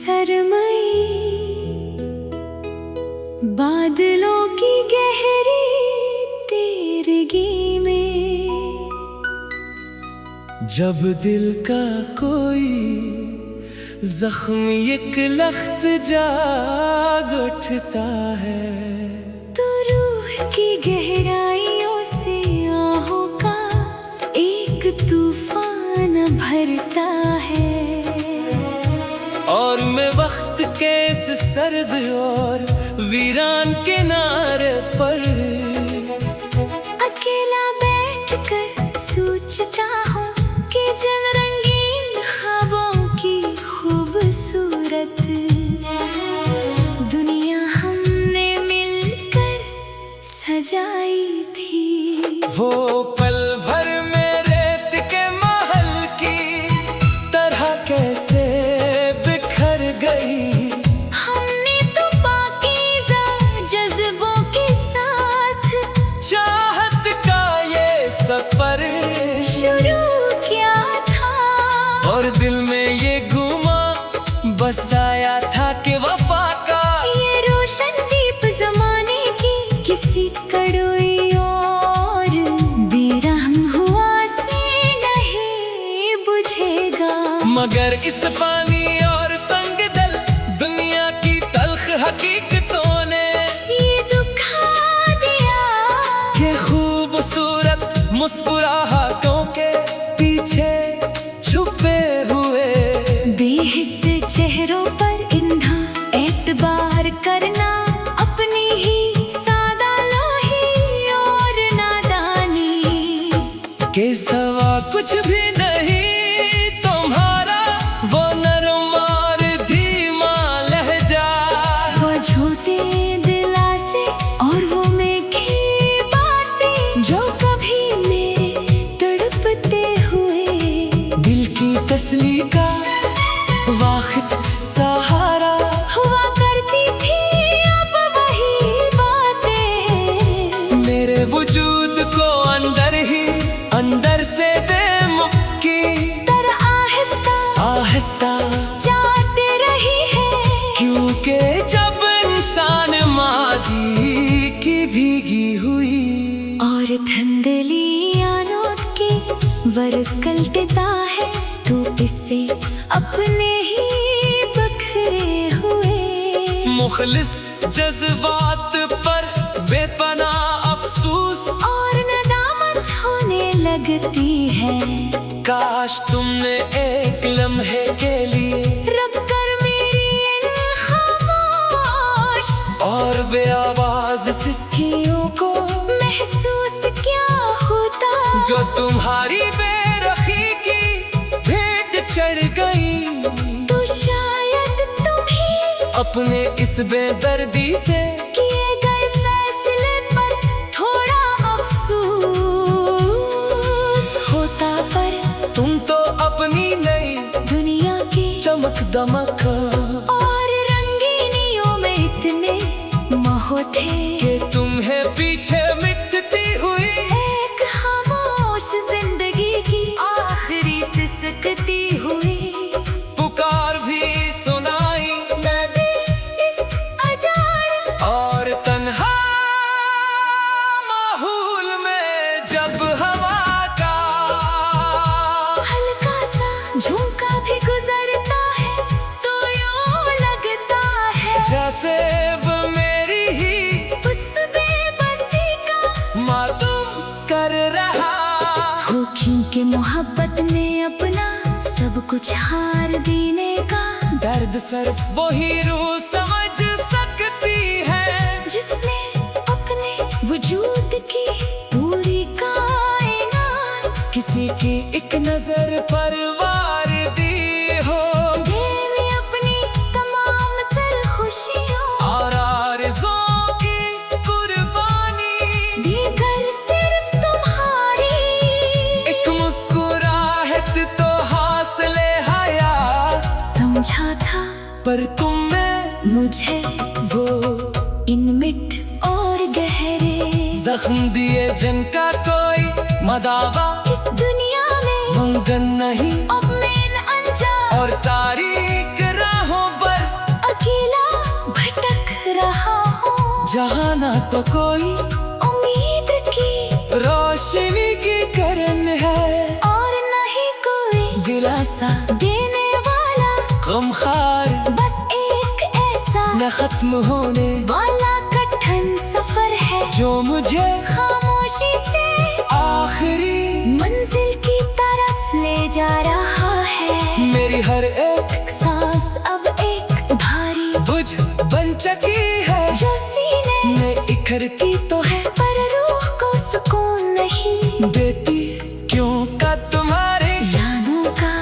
सरमई बादलों की गहरी तेरगी में, जब दिल का कोई जख्म एक लख्त जाग उठता है, तो रूह की गहराइयों से आहों का एक तूफान भरता है। और मैं वक्त के इस सर्द और वीरान किनारे पर अकेला बैठकर सोचता हूँ कि जन रंगीन ख्वाबों की खूबसूरत दुनिया हमने मिलकर सजाई थी। वो पल भर में रेत के महल की तरह कैसे बिखर गई। हमने तो पाकीज़ा जज्बों के साथ चाहत का ये सफर शुरू किया था, और दिल में ये गुमा बसाया था कि वफा का ये रोशन दीप जमाने की किसी कड़वी और बेरहम हुआ से नहीं बुझेगा। मगर इस पानी और संग दल दुनिया की तल्ख हकीकतों ने ये दुखा दिया कि खूबसूरत मुस्कुराहटों के पीछे छुपे हुए बेहिस चेहरों पर इंधा एतबार करना अपनी ही सादा लोही और नादानी के सवा कुछ भी नहीं तुम्हारा वो नरम और धीमा लहजा। वो झूठे दिलासे और वो मीठी बातें जो कभी मेरे तड़पते हुए दिल की तसली का वाहिद सहारा हुआ करती थी। अब वही बातें मेरे वजूद को अंदर से दे मुक्की तर आहिस्ता आहिस्ता जाते रही है। क्योंकि जब इंसान माजी की भीगी हुई और धंधली आनोद के वर कल्टता है, तो इससे अपने ही बखरे हुए मुखलिस जज्बात पर बेपनाह अफसोस और नदामत होने लगती है। काश तुमने एक लम्हे के लिए रब कर मेरी इन खामोश और बेआवाज सिसकियों को महसूस क्या होता, जो तुम्हारी बेरखी की भेंट चढ़ गई। तो शायद तुम ही अपने इस बेदर्दी से किए गए फैसले पर थोड़ा अफसोस होता, पर तुम तो अपनी नई दुनिया की चमक दमक और रंगीनियों में इतने मोह थे कि तुम्हें पीछे मिटती हुई एक खामोश जिंदगी की आखिरी सिसकती हुई पुकार भी सुनाई। नदी इस अजान और तन्हा माहौल में जब हवा का हल्का सा झोंका भी गुजरता है, तो यूं लगता है जैसे वो मेरी ही उस बेबसी का मातम कर रहा हो, क्योंकि मोहब्बत ने अपना सब कुछ हार देने का दर्द सिर्फ वही रूह समझ सकती है जिसने अपने वजूद की पूरी कायनात किसी की एक नजर पर वार दी हो, देवी अपनी तमाम तर खुशियों और आरज़ुओं की कुर्बानी देकर सिर्फ तुम्हारी एक मुस्कुराहट तो हासिले हया। समझा था, पर तुम में मुझे वो इन मिट और गहरे जख्म दिए जिनका कोई मदावा इस दुनिया में मुमकिन नहीं, अब मैं अनजान और तारीक राहों पर तो कोई उम्मीद की रोशनी की किरण है, और नहीं कोई दिलासा देने वाला, गमखार बस एक ऐसा न खत्म होने वाला कठिन सफर है जो मुझे खामोशी से आखिरी मंजिल की तरफ ले जा रहा है। मेरी हर एक सांस अब एक भारी बुझ बन चुकी है, जो सीने मैं इखरती तो है पर रूह को सुकून नहीं देती, क्यों का तुम्हारे यादों का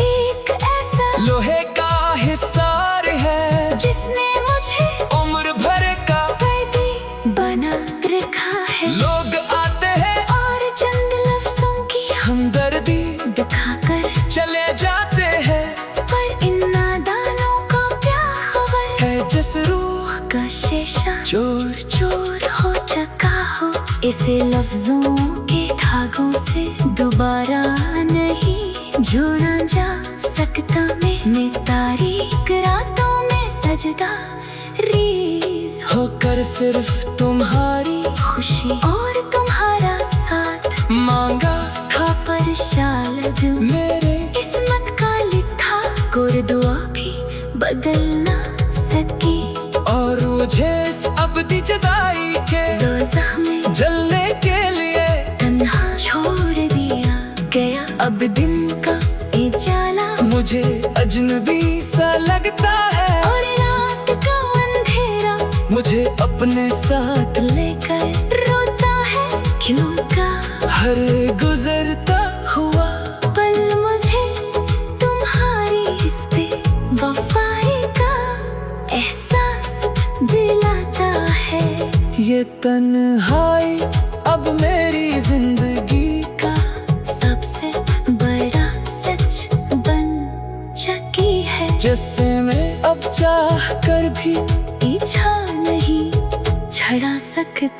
एक ऐसा लोहे का हिसार है, जिसने मुझे उम्र भर का कैदी बना रखा है। लोग आते हैं और चंद लफ्जों की हमदर्दी दिखाकर चले जाते हैं, पर इन नादानों को क्या खबर है जिस रूह का शीशा चोर चोर हो चुका हो। इसे लफ्जों के धागों से दोबारा नहीं जोड़ा जा सकता। मैं तारीक रातों में सजदा रीज होकर सिर्फ तुम्हारी खुशी और तुम्हारा साथ मांगा था, पर शायद मेरे किस्मत का लिखा कोई दुआ भी बदल ना सकी। और मुझे इस अबदी जुदाई के दोज़ख में जलने के लिए तन्हा छोड़ दिया गया। अब दिन का उजाला मुझे अजनबी सा लगता है, और रात का अंधेरा मुझे अपने साथ लेकर रोता है। क्यों का हर गुजरता हुआ पल मुझे तुम्हारी इस पे वफाई का एहसास दिलाता है। ये तन्हाई अब मेरी जिंदगी का सबसे बड़ा सच बन चुकी है, जिससे मैं अब चाह कर भी पीछा नहीं छड़ा सकता।